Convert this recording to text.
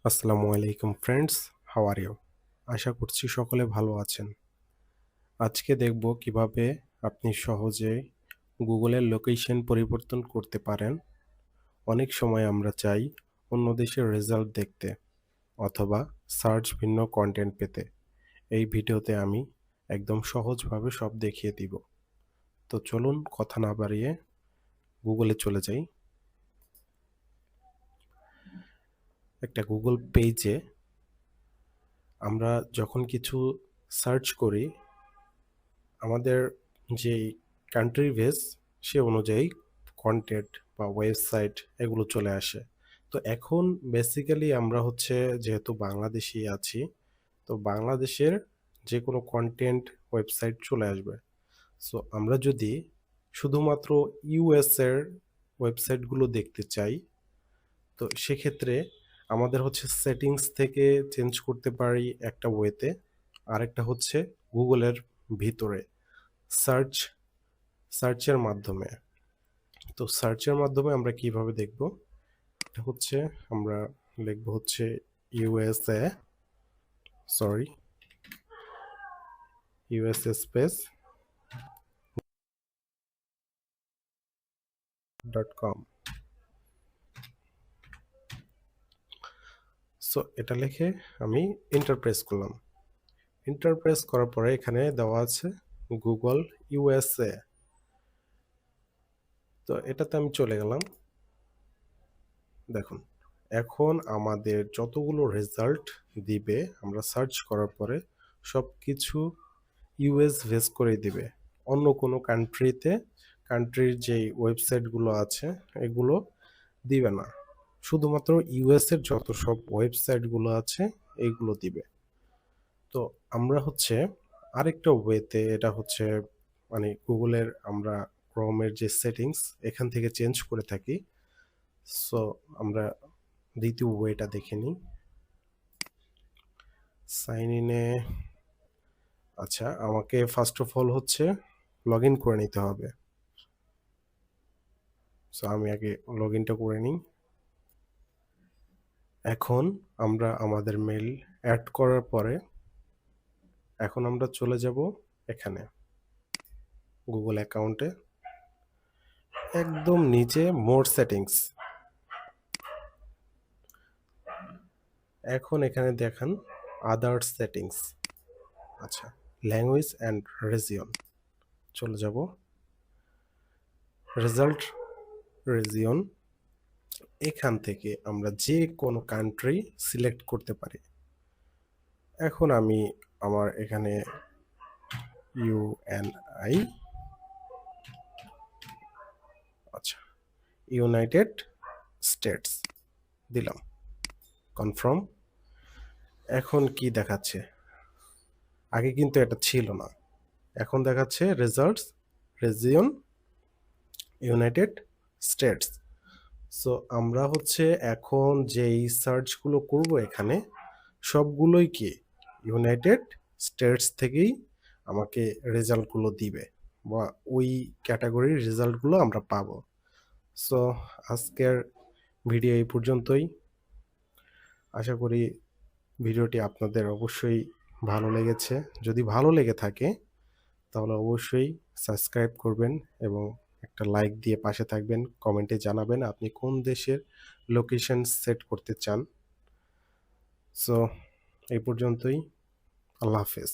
আসসালামু আলাইকুম friends, how are you? আশা করছি সকলে ভালো আছেন। আজকে দেখব কিভাবে আপনি সহজে গুগলের লোকেশন পরিবর্তন করতে পারেন। অনেক সময় আমরা চাই অন্য দেশের রেজাল্ট দেখতে অথবা সার্চ ভিন্ন কন্টেন্ট পেতে। এই ভিডিওতে আমি একদম সহজভাবে সব দেখিয়ে দিব। তো চলুন কথা না বাড়িয়ে গুগলে চলে যাই। একটা গুগল পেজে আমরা যখন কিছু সার্চ করি আমাদের যেই কান্ট্রি বেস সে অনুযায়ী কন্টেন্ট বা ওয়েবসাইট এগুলো চলে আসে। তো এখন বেসিক্যালি আমরা হচ্ছে যেহেতু বাংলাদেশী আছি, তো বাংলাদেশের যে কোনো কন্টেন্ট ওয়েবসাইট চলে আসবে। সো আমরা যদি শুধুমাত্র ইউএস এর ওয়েবসাইটগুলো দেখতে চাই, তো সেক্ষেত্রে আমাদের হচ্ছে সেটিংস থেকে চেঞ্জ করতে পারি একটা ওয়েতে, আরেকটা হচ্ছে গুগলের ভিতরে সার্চ সার্চের মাধ্যমে। তো সার্চের মাধ্যমে আমরা কিভাবে দেখব? এটা হচ্ছে আমরা লিখব হচ্ছে USA, sorry, USA space .com। So এটা লিখে আমি এন্টার প্রেস করলাম। এন্টার প্রেস করার পরে এখানে দেওয়া আছে গুগল ইউএসএ। তো এটাতে আমি চলে গেলাম। দেখুন, এখন আমাদের যতগুলো রেজাল্ট দিবে আমরা সার্চ করার পরে সব কিছু ইউএস বেস করে দিবে। অন্য কোনো কান্ট্রির যেই ওয়েবসাইটগুলো আছে এগুলো দিবে না। শুধুমাত্র ইউএস এর যত সব ওয়েবসাইটগুলো আছে এইগুলো দিবে। তো আমরা হচ্ছে আরেকটা ওয়েতে, এটা হচ্ছে মানে গুগলের আমরা ক্রোমের যে সেটিংস এখান থেকে চেঞ্জ করে থাকি। সো আমরা দ্বিতীয় ওয়েটা দেখে নিই। সাইন ইনে, আচ্ছা আমাকে ফার্স্ট অফ অল হচ্ছে লগ ইন করে নিতে হবে। সো আমি আগে লগ ইনটা করে নিই। এখন আমরা আমাদের মেল অ্যাড করার পরে এখন আমরা চলে যাব এখানে গুগল অ্যাকাউন্টে, একদম নিচে মোর সেটিংস। এখন এখানে দেখান আদার সেটিংস। আচ্ছা, ল্যাঙ্গুয়েজ অ্যান্ড রিজিয়ন চলে যাব। রেজাল্ট রিজিয়ন, এখান থেকে আমরা যে কোনো কান্ট্রি সিলেক্ট করতে পারি। এখন আমি আমার এখানে ইউএনআই, আচ্ছা ইউনাইটেড স্টেটস দিলাম, কনফার্ম। এখন কি দেখাচ্ছে? আগে কিন্তু এটা ছিল না, এখন দেখাচ্ছে results region United states. So আমরা হচ্ছে এখন যেই সার্চগুলো করব এখানে সবগুলোই কি ইউনাইটেড স্টেটস থেকেই আমাকে রেজাল্টগুলো দিবে বা ওই ক্যাটাগরির রেজাল্টগুলো আমরা পাবো। সো আজকের ভিডিও এই পর্যন্তই। আশা করি ভিডিওটি আপনাদের অবশ্যই ভালো লেগেছে। যদি ভালো লেগে থাকে তাহলে অবশ্যই সাবস্ক্রাইব করবেন এবং একটা লাইক দিয়ে পাশে থাকবেন। কমেন্টে জানাবেন আপনি কোন দেশের লোকেশন সেট করতে চান। সো এই পর্যন্তই। আল্লাহ হাফেজ।